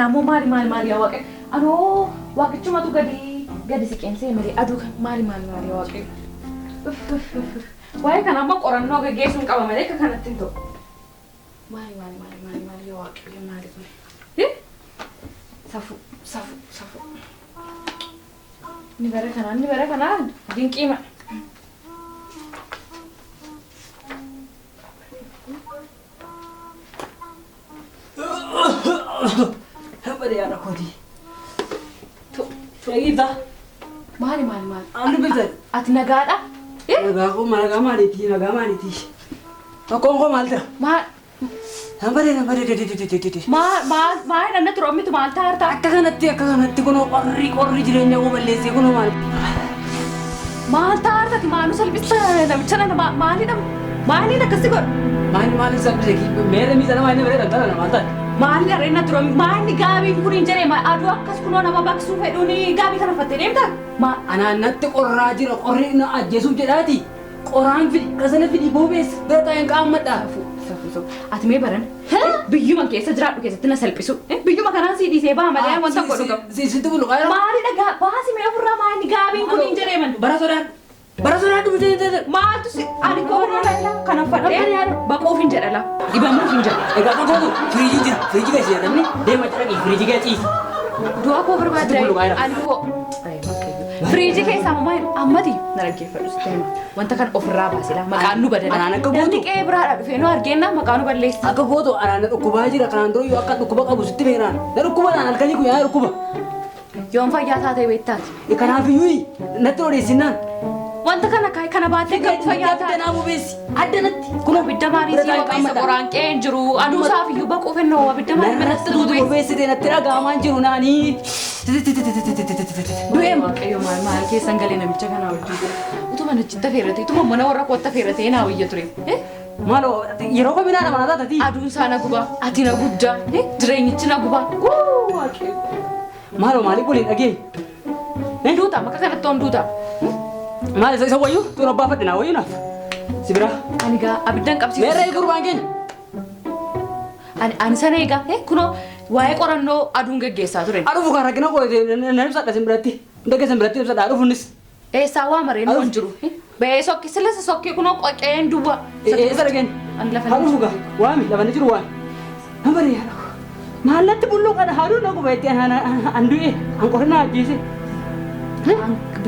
kanammoo maali yaa waaqe anoo waaqichumatu gadi siqeensee malee aduu kan maali yaa waaqe waa'ee kanammoo qorannoo gaggeessuun qaba malee akka kanatti hin ta'u maali yaa waaqe maali kun safu ni bara kanaa dinqiima Habari ya rakodi. Tuaida. Maali. Anu bisa. Ati nagaadha? Nagaako nagaa maaliti. Akonko maalta. Habari. Maali nanna turoomitu maal taarta? Akka kanatti kuno qorri jireenya koo balleessee kuno maal. Maal taartati maanu salphista namicha nana maaliin akkasi godhu? Maali salphise meera miidhana maali bareeda dhala namaa taate. Maali arena turoomi maali gaabiin kun hin jedhee aduu akkas kunoo nama baqsuu fedhuuni gaabii kana uffattee deemta? Anaannatti qorraa jira qorri na ajjeesuuf jedhaati. Qoraan fidi kasana fidi boobees bira taa'een qaammadha. Ati mee baran biyyuma keessa jiraadhu keessatti na salphisu biyyuma kanaan sii dhiisee ba'a malee wanta godhu qabu. Sitti bulu qaala. Maali dhagaa baasi mee ofirraa maali gaabiin kun hin jedhee man. Bara sodaadhu bitee maaltu si ani koorraa kana uffadhee baquuf hin jedhala dhibamuuf hin jedha. Egaa kan gootu firiijii keessa jedhamni deema jedhanii firiijii keessa ciisi. Du'a koo barbaadde ani koo firiijii keessaa ammati na dhaggeeffadhu sitti hima wanta kan ofirraa baasila maqaan nu badala. Anaan akka gootu namni qe'ee biraadha dhufee nu argeenna maqaa nu balleessa. Akka gootu anaan dhukkubaa jira kanaan dura yoo akka dhukkuba qabu sitti beekaan na dhukkuba naan halkanii guyyaa dhukkuba. Yoon fayyaa taatee beektaati. Kanaafiyyuu natti odeessinnaan. Wanta kana baattee kan fayyaa taate naa bobeessi addanatti kun abidda maalii si bobeessa qoraan qe'ee hin jiru aduusaaf iyyuu baquuf hin noo abidda maalii manatti bobeessite natti dhaga'amaan jiru naanii. Du'ee waaqayyo maal keessan galee namicha kanaa wajjin utuma nachitti feerate utuma mana warra kootta feeratee naa wayya ture. Maaloo yeroo kominaa nama na taatati. Aduun isaa na guba ati na guddaa jireenyichi na guba. Maaloo maaliif waliin dhagee? Duuta makka kanatti on duuta. Maal isa wayyu tu rabbaa fadhina wayyu naaf sibira ani gaa abiddan qabsiisu meerra gurbaan keenya ani sana egaa kuno waa'ee qorannoo aduun geggeessaa ture aduuf kan rakkina qo'ate nan ibsadha sin biratti hunda keessan biratti ibsadha aduufunis eessaa waa mareen hin jiru ba'ee sokki silasa sokki kuno qoqeen duwwa eessa dhageen ani lafa aduuf gaa waami lafanni jiru waami hambari yaadha maallatti bulluu kana haaduu na qubeetti an du'e an qorannaa ajjeese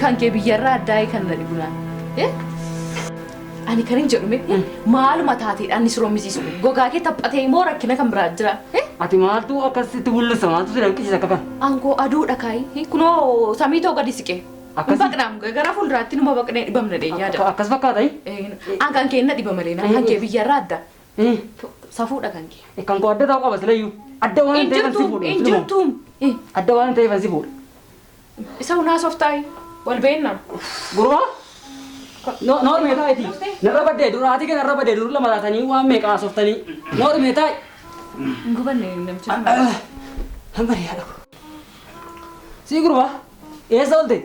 kan kee biyyarraa addaa'ee kan na dhibunaan. Ani kan hin jedhume maaluma taateedhaan ni siroomisiisu gogaa kee taphatee immoo rakkina kan biraa jira. Ati maaltu akkasitti bullisa maaltu si danqisiisa akka kana? Aangoo aduudha kaayi kunoo samii ta'u gadi siqee. Baqnaam gara fuulduraatti numa baqnee dhibamna dheenyaadha. Akkas fakkaata? Kan kee na dhiba malee kan kee biyyarraa adda. Safuudha kan kee. Kan koo adda ta'uu qaba silayyuu. Adda waan ta'eef si fuudha. Injirtuum. Adda waan ta'eef si fuudha. Isa hunaa softaayi. Walbeenna. Gurba? Noor meetaa iti. Narra baddee dura ati kan narra baddee dura lama taatanii waan meeqaa softanii. Noor meetaa. Gubanne namicha. Hambari yaadha. Si gurba? Eessa oolte?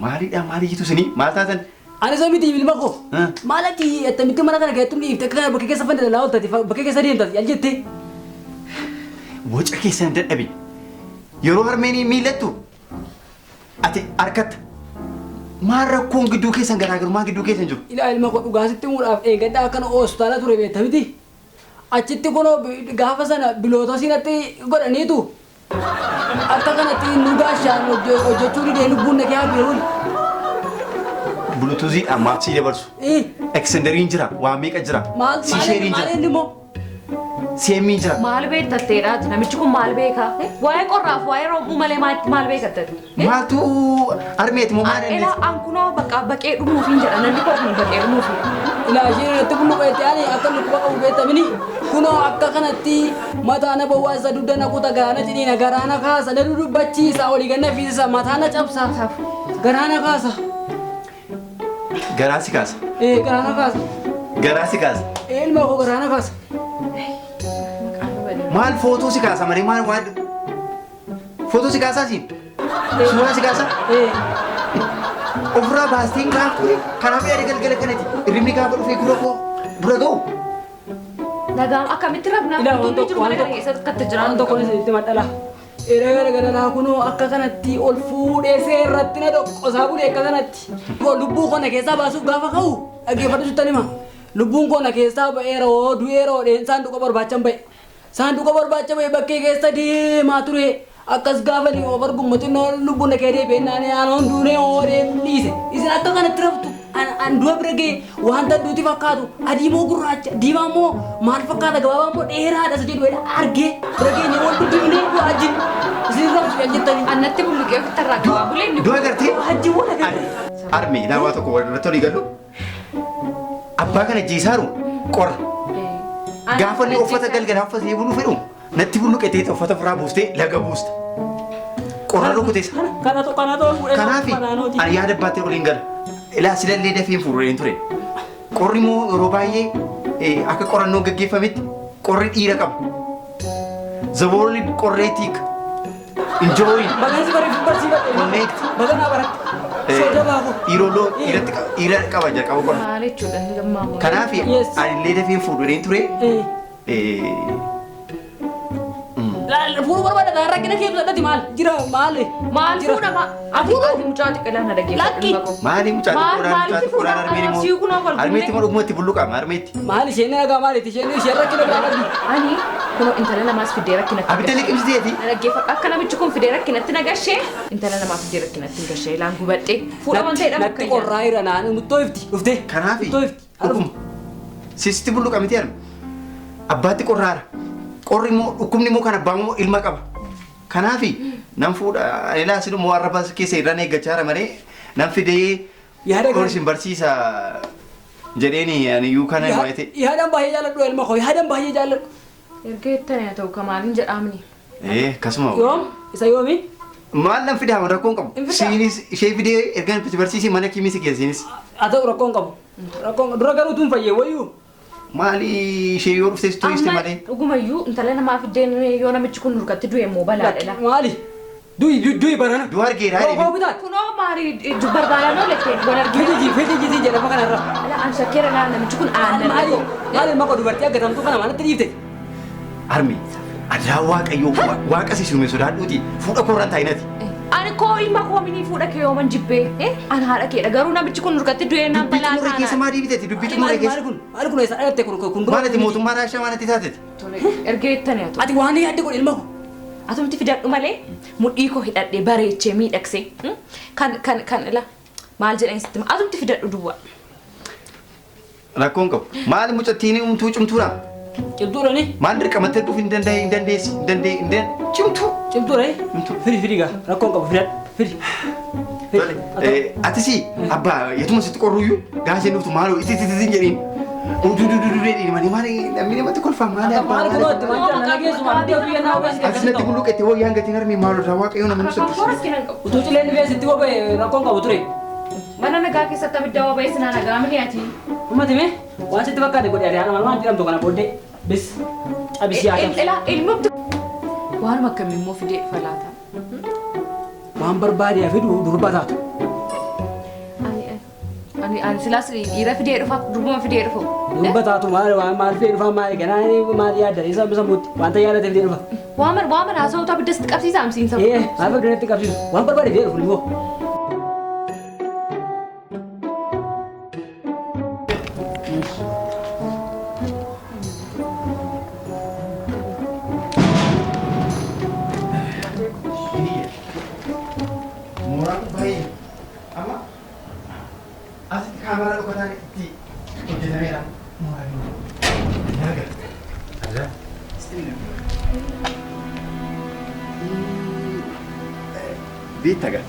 Maali jitu sini? Maal taatan? Ani soo miti ilma koo. Maalati attamitti mana kana keessatti dhiifte akka kana bakka keessa fanda laa ooltati bakka keessa deemtati yaal jettee. Boca keessa hin dadhabin. Yeroo harmeenii miilattu ati harkatta maal rakkoon gidduu keessan garaagarummaa gidduu keessan jiru. Ilma koo dhugaasitti muudhaaf eeggaddaa akkana hospitaala ture beekta miti. Achitti kunoo gaafa sana biloota siinatti godhaniitu akka kanatti nu gaashaan hojjechuu didee lubbuun nagee haa beeruun. Bulutuuziidhaan maal si dabarsu? Eksenderiin jira, waa meeqa jira? Siisheeriin jira. Maal inni moo? Seemiin jira. Maal beektatteedha namichi kun maal beekaa? Waa'ee qorraaf waa'ee roobuu malee maal beekattate? Maaltu harmeeti moo maal inni? An kunoo baqee dhumuufiin jedha namni koo kun baqee dhumuufiin. Ilaashee irratti bulluqeetti ani akka lukkuba qabu beektamini kunoo akka kanatti mataa na bawwaasa dudda na kuta garaana cidhiina garaana kaasa na dudubbachiisa olii ganna fiisisa mataa na cabsa garaana kaasa. Garaa si kaasa? Garaana kaasa. Garaa si kaasa? Ilma koo garaana kaasa. Maal footoo si kaasa malee maal waan footoo si kaasaa siin? Suuraa si kaasa? Ofirraa baastiin kanaaf yaada galgala kanatti irrimni gaafa dhufee bura ga'u. Nagaam akkamitti rabnaa? Waan tokko itti madhala. Gara kunoo akka kanatti ol fuudhee seerratti na dhoqqosaa bulee akka kanatti. Lubbuu kona keessaa baasuuf gaafa ka'u dhaggeeffadhu sittan hima. Lubbuun kona keessaa ba'eera du'eera oodheen saanduqa barbaachan ba'e. Saanduqa barbaacha ba'e bakkee keessa deemaa ture. Akkas gaafa ni over gummatin lubbuun kee deebi'ee naannoo aanaan duunee oodheen dhiise. Isin akka kanatti raftu an du'a bira ga'e wanta duuti fakkaatu adii moo gurraacha diimaa moo maal fakkaata gabaabaa moo dheeraadha isa jedhu argee bira geenye wal dubbifnee wajjin isin raftu kan jettanii. Annatti bulluqee ofitti irraa qabaa bulee inni. Dua gartee Wajjin wal agarre. armee daawwaa tokko walirratti olii galu abbaa kana jiisaaru qorra. Gaafa inni uffata galgalaa uffatee buluu fedhu natti bulluqetee uffata furaa buustee laga buusta. Qorra rukuteessa. Kanaafi ani yaada baatee waliin gala. Ilaa silallee dafeen fuudheen ture. Qorri immoo yeroo baay'ee akka qorannoo gaggeeffametti qorri dhiira qaba. Zaboolli qorreetii enjoyin. Bagansi bareedu barsiifadhe. Connect. Baganaa baratti. Soda baako. Dhiiroloo dhiira qaba jalqaba qorra. Maal jechuudha inni gammaa. Kanaafi ani illee dafeen fuudheen ture. Fuudhu barbaada kan rakkina keessa dhati maal jira maali? Maal fuudhama? Ati mucaa xiqqeedhaan na dhaggeeffadhu. Maali mucaa xiqqoodhaan armeeni moo armeetti moo dhugumatti bulluqaama armeetti. Maali isheen nagaa maaliiti isheen rakkina biraa qabdi. Ani kunoo intala namaas fidee rakkinatti. Abidda liqimsiteeti. Na dhaggeeffadhu akka namichi kun fidee rakkinatti na gashee intala namaa fidee rakkinatti na gashee laan gubadhee fuudhaman ta'edha bakka natti qorraa jira naan muttoo ifti dhuftee. Kanaafi muttoo ifti. dhuguma sisti bulluqa miti arme abbaatti qorraara. Qorri immoo dhukkubni immoo kan abbaa immoo ilma qaba. Kanaafi nan fuudha ilaa sidu moo arraba keessa irraan eeggachaa malee nan fidee qorri barsiisa jedheeni ani yuu kana waayete. Yaadaan baay'ee jaalladhu ilma koo yaadaan baay'ee jaalladhu. Erga jettanii haa ta'u kamaaliin jedhaamni. Akkasuma. Yoom isa yoomi? Maal nan fidee haama rakkoon qabu. Siinis ishee fidee ergaan barsiisee mana kiimisi geessinis. Haa ta'u rakkoon qabu. Rakkoon dura garuu tuun fayyee wayyuu. Maali ishee yoo dhuftee turiste malee. Dhugumayyuu intala namaa fideen yoo namichi kun nurkatti du'e immoo balaadha. Maali? Du'i barana. Duu argeera. Kunoo maali barbaadaan oolettee wal arginu. Fedhi jedhama kanarra. Ala an shakkeera naan namichi kun aannan. Maali ilma koo dubartii aggatamtuu kana maalatti dhiifte? Armi adaa waaqayyoo waaqa si shume sodaadhuuti fuudha kooraan taa'inati. Ani koo ilma koo minii fuudha kee yooman jibbee. Ani haadha keedha garuu namichi kun nurkatti du'e naan balaa taana. Dubbii keessa maa diibiteeti dubbii xumura keessa. Maali kun eessa dhalatte kun maalati mootummaa raashaa maalati taateeti. Erga jettanii haa ta'u. Ati waan yaadde kun ilma koo. Atumti fidadhu malee mudhii koo hidhadhee bareechee miidhagsee kan ila maal jedhanii sitti atumti fidadhu duwwaa. Rakkoon qabu maali mucattiin umtuu cimtuudha. Cimtuudhani? Maal dirqamattee dhuuf hin dandeessi cimtuu. Cimtuudha? Firi gaa rakkoon qabu fidadhu firi. Atisi abbaa yeetuma sitti qorruyyuu gaasee dhuftu maaloo itti jedhiin. Ududududuudhaan maali namni namatti kolfaa maali abbaa maali kunuutti wanti na geessuma adda biyya naa ogeessi as natti bulluqetti hoo yaan gatiin harmee maaloo irraa waaqayyoon nama nusa utuu cileen beesitti wabee rakkoon qabu ture. Mana nagaa keessatti abidda wabee sinaa nagaa mini ati. Ummati mee waan sitti fakkaate godhe ati haadha waan jedhamtu kana booddee bis cabisii haa ilmumti waanuma akkamii immoo fidee falaata. Waan barbaade fidu durba taatu. Ani silaas dhiira fidee dhufa durbuma fidee dhufu. Durba taatu maal fidee dhufa maali ganaa maal yaadda isa mutti wanta yaadate fidee dhufa. Waaman haasawutu abidda sitti qabsiisa amsiinsa. Maal fidee qabsiisu waan barbaade fidee dhufu immoo. Kamera dhukataan itti hojjetameera. Beektaa gaa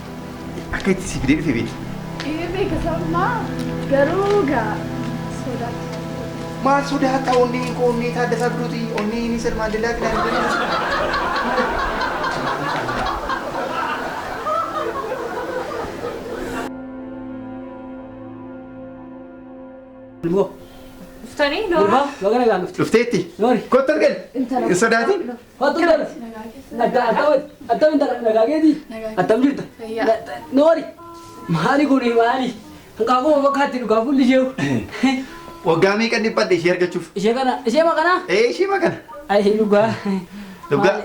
akka itti si fidee dhufe beekta. Beekasammaa garuu gaa sodaata. Maal sodaata onneen koo onnee taaddasaa biluuti onneen isa maandellaa fidan. Ilmoo. Uftanii Durba bagana gaan dhufte. Dhufteetti. Noori. Kottu argan. Hin sodaatin. Hattu dhala. Attam nagaageeti. Attam jirta. Noori. Maali kuni maali? Hanqaaquma fakkaatti dhugaa fulli ishee. Waggaa meeqa dhiphadhe ishee argachuuf? Ishee maqanaa? Ishee maqana. Dhugaa. Dhugaa.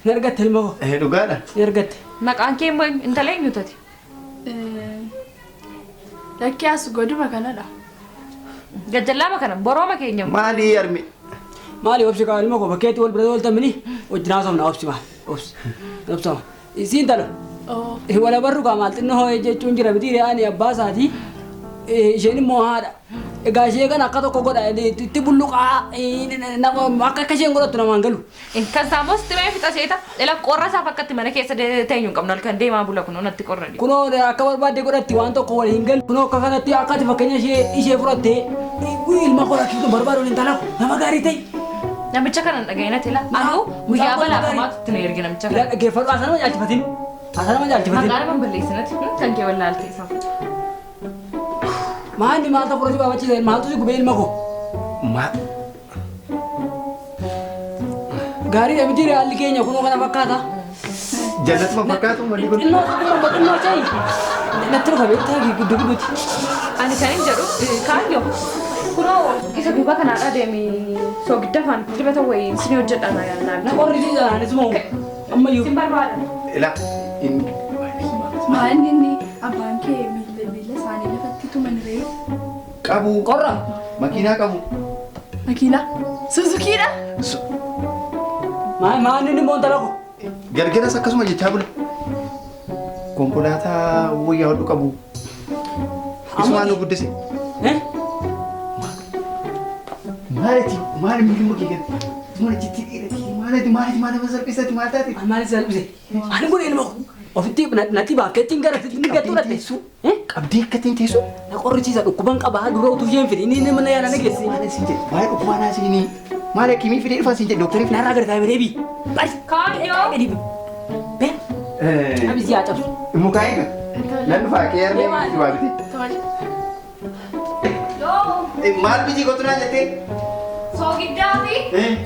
Nergatte ilma koo. Dhugaadha. Nergatte. Maqaan kee immoo intala eenyuutati? Lakkii as goduma kanadha. Gajjallaama kana borooma keenya. Maali armi? Maali obsi kaa ilma koo bakkeetti wal bira ooltamini wajjin haasofna obsi maal obsi. Obsama. Isiin tala. Wala barru kaa maal xinnoo jechuun jira miti ani abbaa isaatii isheen immoo haadha. Egaa ishee kan akka tokko godha itti bulluqaa akka akka isheen godhattu namaan galu. Kan saamos timee fixa seeta ila qorra isaa fakkatti mana keessa teenyu qabnu halkan deemaa bula kunoo natti qorra. Kunoo akka barbaadde godhatti waan tokko wal hin galu. Kunoo akka kanatti akka ati fakkeenya ishee fudhattee ilma koo rakkisuu barbaadu hin talaku nama gaarii ta'e. Namicha kana dhaga'inatti ila anuu guyyaa balaafamaa itti na erge namicha kana. Dhaggeeffadhu asana jaalchifatin. Asana jaalchifatin. Maqaan nama balleessinatti kan kee wallaaltee isaa. Maanni maal ta'u fudhachuu baafachiisa maaltu si gubee ilma koo. Gaarii dha miti haalli keenya kunoo kana fakkaata. Jannatuma fakkaatu malli kun. Xinnoo caayi. Natti dhufa beektaa giddu gidduuti. Ani kan hin jedhu kaayyoo kunoo isa duuba kanaadha deemi soogidda afaan dibata wayii sinii hojjedha naaf. Na qorrisiisa anis moo ammayyuu. Sin barbaada. Ila Maalli inni abbaan kee miila isaanii lafatti tuman ree? qabu. Qorra. Makiinaa qabu. Makiinaa? Suzukiidha? Maanni inni moontala ko. Gargaras akkasuma jechaa bula. Konkolaataa wayyaa hodhu qabu. Isumaan nu guddise. Maali miilli mukee gadi? Maali jitti dhiirati? Maali salphisati maal taate? Maali salphise? Ani kun ilma ofitti natti baakkeettiin gara ni gattu dhatte. Qabdee akkattiin teessu? Na qorrisiisa dhukkuban qabaa dura utuu isheen fide inni mana yaala na geessi. Maali siin jedhe? Waa'ee dhukkubaa naa siinii. Maali akimii fidee dhufaa siin jedhe dooktarii fidee? Narraa gadi taa'ee deebii. Kaayyoo. Abis yaa cabsu. Mukaa'eega. Nan dhufaa qe'ee armee maali waa biti? Maal biti kottu naan jettee? Soogiddaa fi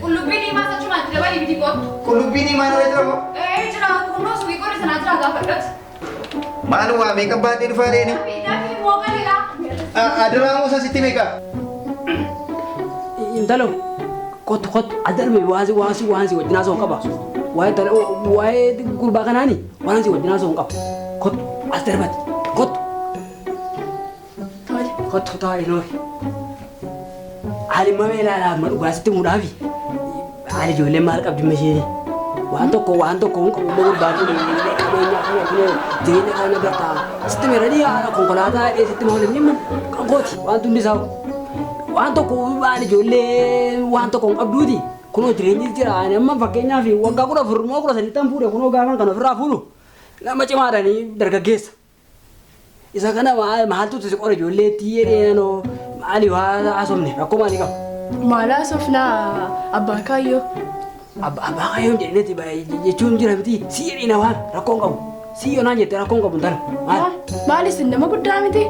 qullubbii diimaa sachumaatti dabalii biti kottu. Qullubbii diimaa irra jira moo? Jira kunnoo suuqii qorri sanaa jira gaafadhatu. Maal waa meeqa baatee dhufaa deeni? Daafi mooqalidha. Adaraamoo isaa sitti meeqa? Intalo kottu adarme waasi wajjin haasa'u qaba. Waa'ee gurbaa kanaani waan si wajjin haasa'u qaba. Kottu as darbati kottu. Kottu taa'ee noori. Haali mamee ilaalaa amma dhugaasitti muudhaafi haali ijoollee maal qabdi masheeni. Waan tokko hin qabu gurbaa kun jireenya kana gartaa sitti meeranii haala konkolaataa dheesitti maaliif ni qabooti waan tundi isaa waan tokko waan ijoollee waan tokko hin qabduuti kunoo jireenyi jira amma fakkeenyaaf waggaa 14 fuudhe kunoo gaafan kan ofirraa fuudhu nama cimaadhanii dargaggeessa isa kana maaltu si qora ijoolleetti jedheenoo maali waa haasofne rakkoo maalii qaba. Maal haasofnaa abbaa kaayyoo? Abbaa kaayyoo jedheenetti jechuun jira miti si jedhiina waan rakkoo hin qabu. Siyyoo naan jette rakkoo hin qabu intala. Maali isin nama guddaa miti?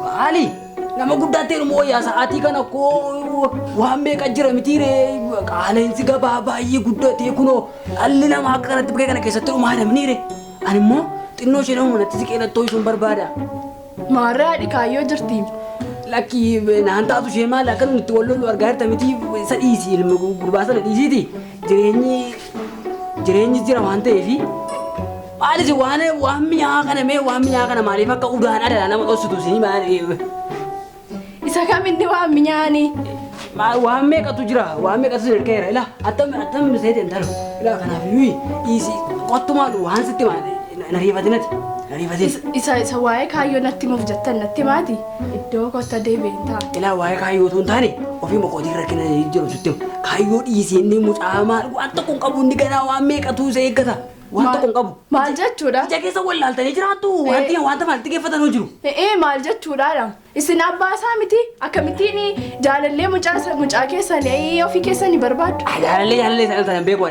Maali? Nama guddaa ta'e moo yaa sa'aatii kana koo waan meeqa jira mitiiree qaala'insi gabaa baay'ee guddatee kunoo dhalli namaa akka kanatti bakkee kana keessatti dhumaa damniire. Ani immoo xinnoo ishee nama manatti si qeelattoo isuun barbaada. Maarraa haadhi kaayyoo jirti. Lakki naan taatu ishee maali akka nuti wal lollu argaa jirta miti isa dhiisi ilma gurbaa sana dhiisiiti jireenyi jira waan ta'eefi. Maalis waan mi'aa kana maaliif akka udaan adda nama dhoossitu isin maaliif? Isa kaminni waan mi'aani? Waan meeqatu jira waan meeqatu si ergeera ila attam seeteen talo ila kanaaf iyyuu dhiisi qottumaa waan sitti na riifatinati. Isa waa'ee kaayyoo natti muuf jettan natti maati? Iddoo kotta deebiin ta'a. Ilaa waa'ee kaayyoo tuun taane ofii moqootii rakkina jiru sitti kaayyoo dhiisii inni mucaa maal waan tokko hin qabu inni ganaa waan meeqatu isa eeggata. Waan tokko hin qabu. Maal jechuudha? Ija keessa wallaaltanii jiraattu wanta maal xiyyeeffatan jiru. Maal jechuudha? Isin abbaa isaa miti? Akkamittiin jaalallee mucaa keessanii ofii keessanii barbaaddu? Jaalallee sana beeku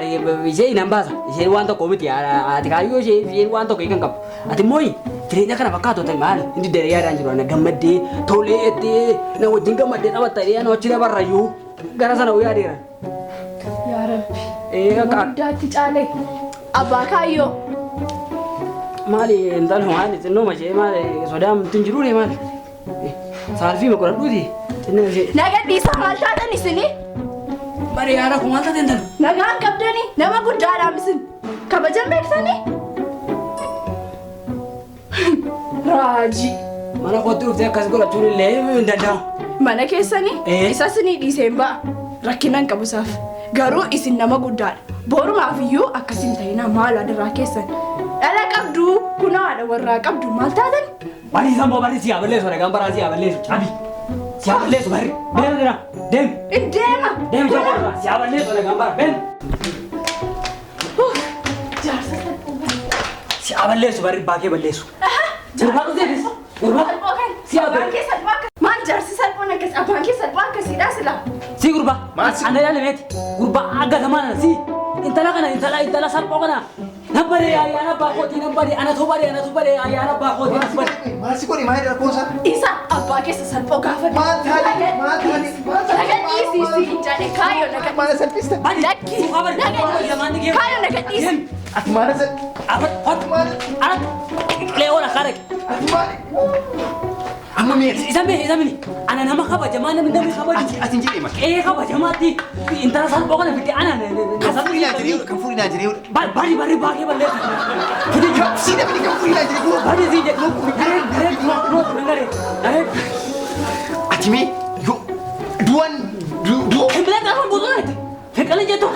ishee hin hambaasa. Isheen waan tokko miti ati kaayyoo isheen waan tokko hiikan qabu. Ati immoo jireenya kana fakkaatu ta'e maali? Inni daree yaadaan jiru ana gammaddee tolee ettee na wajjin gammaddee taphattee na wajjin barrayyuu gara sana yaadeera. Yaa Rabbi. Guddaatti caalee. Abbaa kaayyoo. Maali intala maali xinnoo mashee maali sodaa mutun jiru ne maali? Saalfii ma qoradhuuti? Xinnoo ishee. Nagadhiisa maal taatan isini? Bari yaada kun maal taate intala? Nagaan qabdani nama guddaadhaam isin. Kabajan beektanii? Raajii. Mana kootti dhuftee akkas godhachuun illee hin danda'amu. Mana keessanii? Isas ni dhiiseen ba'a. Rakkinaan qabusaaf. Garuu isin nama guddaadha. Borumaaf iyyuu akkasin ta'inaa maal adarraa keessan. Dhala qabdu kunoo haadha warraa qabdu maal taatan? Bari sammoo bari siyaa balleessu dhagaan baraa siyaa balleessu cabi. Siyaa balleessu bari. Deema deema. Deem. Deema. Deema jaa warraa siyaa balleessu dhagaan baraa ben. Jaarsa siyaa balleessu bari baakee balleessu. Gurbaa dhuzeetis. Gurbaa. Siyaa balleessu. Maal jaarsi salphoon akkas abbaan kee salphoon akkasiidhaa silaa? Si gurbaa. Ana ilaalemeeti. Gurbaa agatamaan si. Intala kana intala salphoo kana. Nambare ayyaana abbaa kootii nambare ana tubare ayyaana abbaa kootii nambare. Maasi kuni maal rakkoonsa? Isa abbaa keessa salphoo gaafa. Maal taane? Naga dhiisi jaale kaayoo naga. Maal salphista? Lakki. Kaayoo naga dhiisi. Ati maal sal? Hot maal? Ana leewola karek. Amma mee? Isa mini. Ana nama kabajamaa namni kabaju. Ati hin jedhee makee. Kabajamaatti intala salphoo kana fiti ana. Kan furii naa jiree. Bari baakee balleessu. Si namni kan furii naa jiree. Bari si jedhu. Ati mee? Du'an. Bilaan gaafa buusuun feqalee jettu.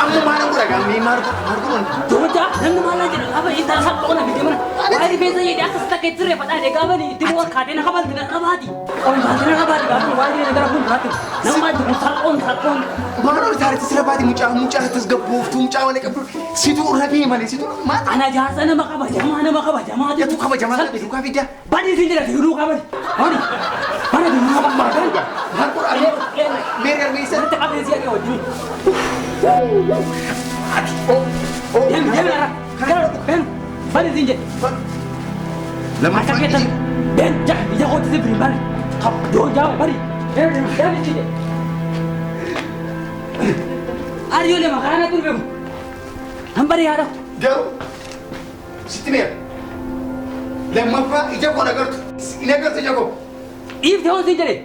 Amma maal godha mee maal godha? Jooja namni maal jedhu gaafa intala salphoo kana fiti mana. Waa'ee rifeensa jedhee akkas takka itti reeffadhaa gaafa itti bu'aa kaatee na qabaati na qabaati. Qabaati na qabaati gaafa waa'ee gara fuulduraatti. Nama jiru salphoon. Maal taaritti sira baati mucaa tasgabbooftuu mucaa wal qabdu situ rabee malee situ maal? Ana jaarsa nama kabajamaa. Yatu kabajamaa kan bitu kaafidda. Badi si jedhati hiduu qabani. Badi hiduu qabani. Maal godha? Mee garmeessa? Itti qabee si akka wajjin. Ati Deemi dara. Ben badi si jedhe. Lammaffaa keetan. Ben ija kooti si biri bari. Jooja bari. Deemi si jedhe. Ariyoolee makaana turbeeku. Hambari yaadau. garuu sitti mee lammaffaa ija koo nagartu. Nagartu ija koo. Dhiifte hoon si jedhe.